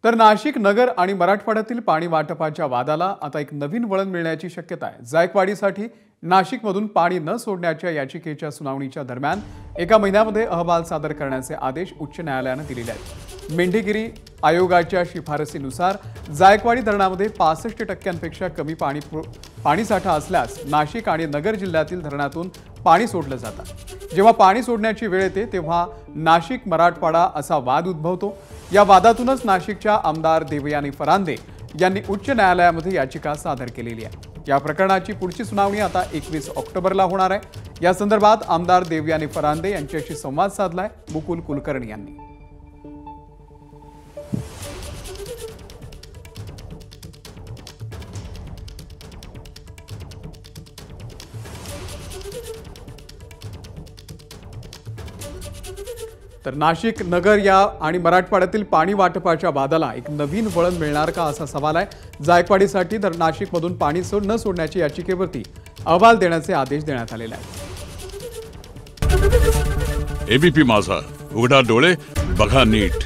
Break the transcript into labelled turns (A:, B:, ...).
A: तर नाशिक नगर आणि मराठवाड्यातील पाणी वाटपाच्या वादाला आता एक नवीन वळण मिळण्याची शक्यता आहे। जायकवाडीसाठी नाशिकमधून पाणी न सोडण्याच्या याचिकेच्या सुनावणीच्या दरम्यान एका महिन्यामध्ये अहवाल सादर करण्याचे आदेश उच्च न्यायालयाने दिलेले आहेत। मेंढीगिरी आयोगाच्या शिफारसीनुसार जायकवाडी धरणामध्ये 65% कमी पाणीसाठा असल्यास नाशिक आणि नगर जिल्ह्यातील धरणातून पाणी सोडलं जातं। जेव्हा पाणी सोडण्याची वेळ येते तेव्हा नाशिक मराठवाडा असा वाद उद्भवतो। या वादातूनच नाशिकच्या आमदार देवयानी फरांदे यांनी उच्च न्यायालयामध्ये याचिका सादर केलेली आहे। या प्रकरणाची पुढची सुनावणी आता 21 ऑक्टोबरला होणार आहे। या संदर्भात आमदार देवयानी फरांदे यांच्याशी संवाद साधलाय मुकुल कुलकर्णी यांनी। तर नाशिक नगर या आणि मराठवाड्यातील पाणी वाटपाच्या वादाला एक नवीन वळण मिळणार का असा सवाल आहे। जायकवाडीसाठी नाशिकमधून पाणी न सोडण्याची याचिकेवरती अहवाल देण्याचे आदेश देण्यात आलेले आहेत।
B: एबीपी माझा, उघडा डोळे बघा नीट।